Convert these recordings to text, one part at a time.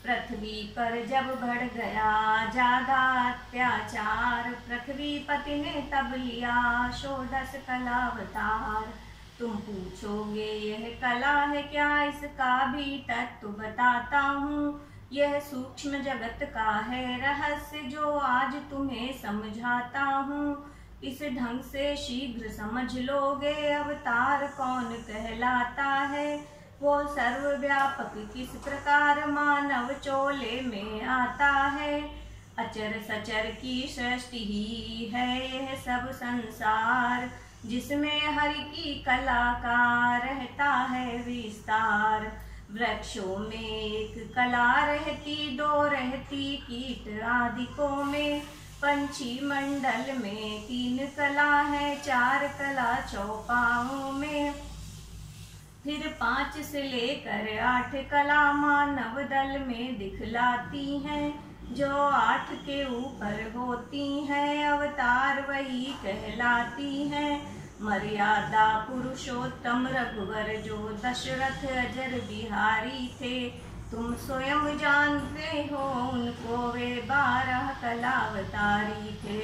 पृथ्वी पर जब बढ़ गया ज्यादा अत्याचार, पृथ्वीपति ने तब लिया षोडश कलावतार। तुम पूछोगे यह कला है क्या, इसका भी तत्व बताता हूँ। यह सूक्ष्म जगत का है रहस्य जो आज तुम्हें समझाता हूँ। इस ढंग से शीघ्र समझ लोगे अवतार कौन कहलाता है। वो सर्वव्यापक किस प्रकार मानव चोले में आता है। अचर सचर की सृष्टि ही है यह सब संसार, जिसमें हरि की कला का रहता है विस्तार। वृक्षों में एक कला रहती, दो रहती कीट आदिकों में। पंछी मंडल में तीन कला है, चार कला चौपाओं में। फिर 5 से लेकर 8 कला मानव दल में दिखलाती हैं। जो 8 के ऊपर होती हैं अवतार वही कहलाती हैं। मर्यादा पुरुषोत्तम रघुवर जो दशरथ अजर बिहारी थे, तुम स्वयं जानते हो उनको वे 12 कलावतारी थे।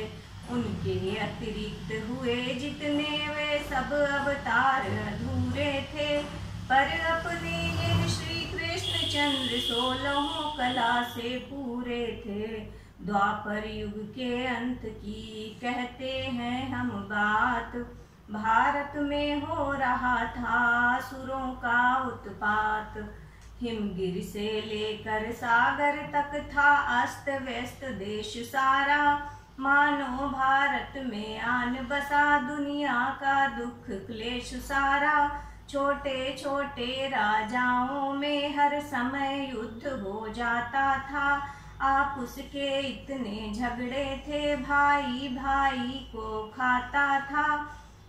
उनके अतिरिक्त हुए जितने वे सब अवतार अधूरे थे। पर अपने ये श्री कृष्ण चंद्र 16 कला से पूरे थे। द्वापर युग के अंत की कहते हैं हम बात, भारत में हो रहा था असुरों का उत्पात। हिमगिर से लेकर सागर तक था अस्त व्यस्त देश सारा। मानो भारत में आन बसा दुनिया का दुख क्लेश सारा। छोटे छोटे राजाओं में हर समय युद्ध हो जाता था। आपस के इतने झगड़े थे भाई भाई को खाता था।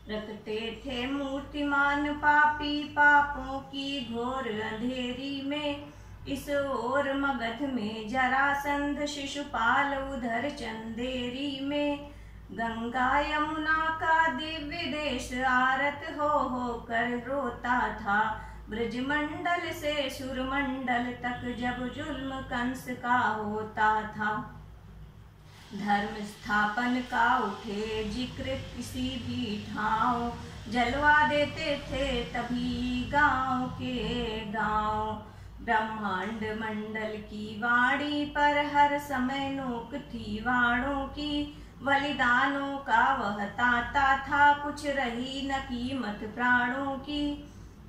रखते थे मूर्तिमान पापी पापों की घोर अंधेरी में। इस ओर मगध में जरासंध शिशुपाल, उधर चंदेरी में। गंगा यमुना का दिव्य देश आरत हो कर रोता था। ब्रजमंडल से सुरमंडल तक जब जुल्म कंस का होता था। धर्म स्थापन का उठे जिक्र किसी भी ठाव, जलवा देते थे तभी गांव के गांव। ब्रह्मांड मंडल की वाणी पर हर समय नोक थी वाणों की। बलिदानों का वह ताता था, कुछ रही न कीमत प्राणों की।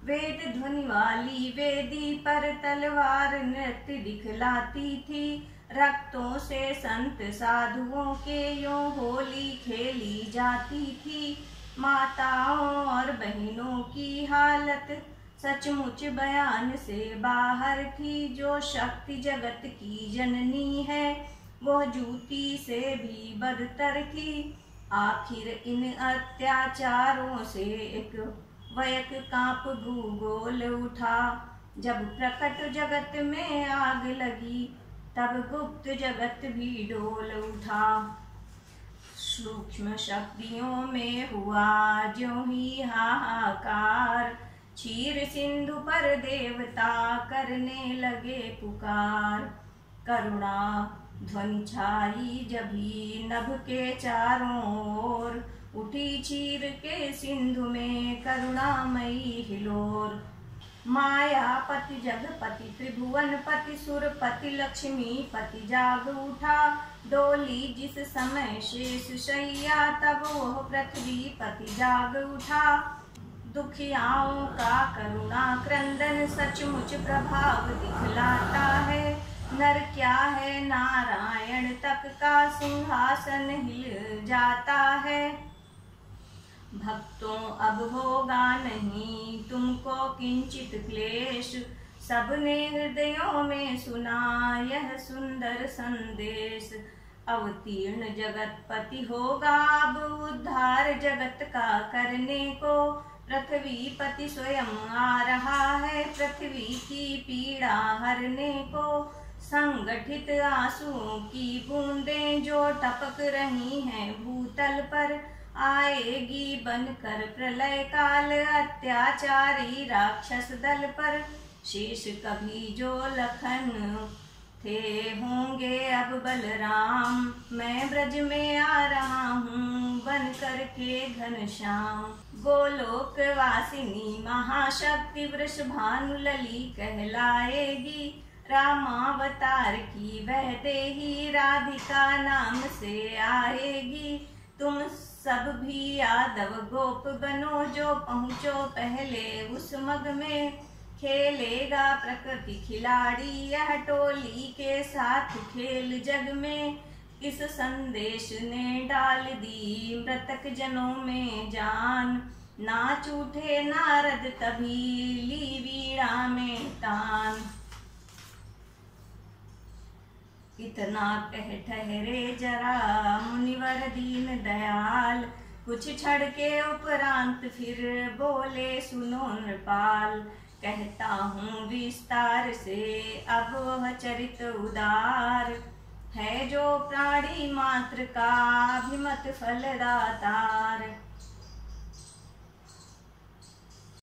वेद ध्वनि वाली वेदी पर तलवार नृत्य दिखलाती थी। रक्तों से संत साधुओं के यों होली खेली जाती थी। माताओं और बहनों की हालत सचमुच बयान से बाहर थी। जो शक्ति जगत की जननी है वो जूती से भी बदतर थी। आखिर इन अत्याचारों से एक वयक कांप भूगोल उठा। जब प्रकट जगत में आग लगी तब गुप्त जगत भी डोल उठा। सूक्ष्म शक्तियों में हुआ ज्यों ही हाहाकार। क्षीर सिंधु पर देवता करने लगे पुकार। करुणा ध्वनि छाई जभी नभ के चारों ओर। उठी क्षीर के सिंधु में करुणामयी हिलोर। मायापति जगपति त्रिभुवनपति सुरपति लक्ष्मीपति जाग उठा। डोली जिस समय शेष शैया तब वह पृथ्वीपति जाग उठा। दुखियाओं का करुणा क्रंदन सचमुच प्रभाव दिखलाता है। नर क्या है नारायण तक का सिंहासन हिल जाता है। भक्तों अब होगा नहीं तुमको किंचित क्लेश। सबने हृदयों में सुना यह सुंदर संदेश। अवतीर्ण जगतपति होगा अब उद्धार जगत का करने को। पृथ्वीपति स्वयं आ रहा है पृथ्वी की पीड़ा हरने को। संगठित आंसुओं की बूंदें जो टपक रही हैं भूतल पर। आएगी बनकर प्रलय काल अत्याचारी राक्षस दल पर। शेष कभी जो लखन थे होंगे अब बलराम। मैं ब्रज में आ रहा हूँ बन करके घनश्याम। गोलोक वासिनी महाशक्ति वृषभानु लली कहलाएगी। रामावतार की वह देही राधिका नाम से आएगी। तुम सब भी यादव गोप बनो, जो पहुँचो पहले उस मग में। खेलेगा प्रकृति खिलाड़ी यह टोली के साथ खेल जग में। इस संदेश ने डाल दी मृतक जनों में जान। नाच उठे नारद तभी ली वीणा में तान। इतना कह ठहरे जरा मुनिवर दीन दयाल। कुछ क्षण के उपरांत फिर बोले सुनो नृपाल। कहता हूँ विस्तार से अब वह चरित उदार है, जो प्राणी मात्र का अभिमत फलदातार।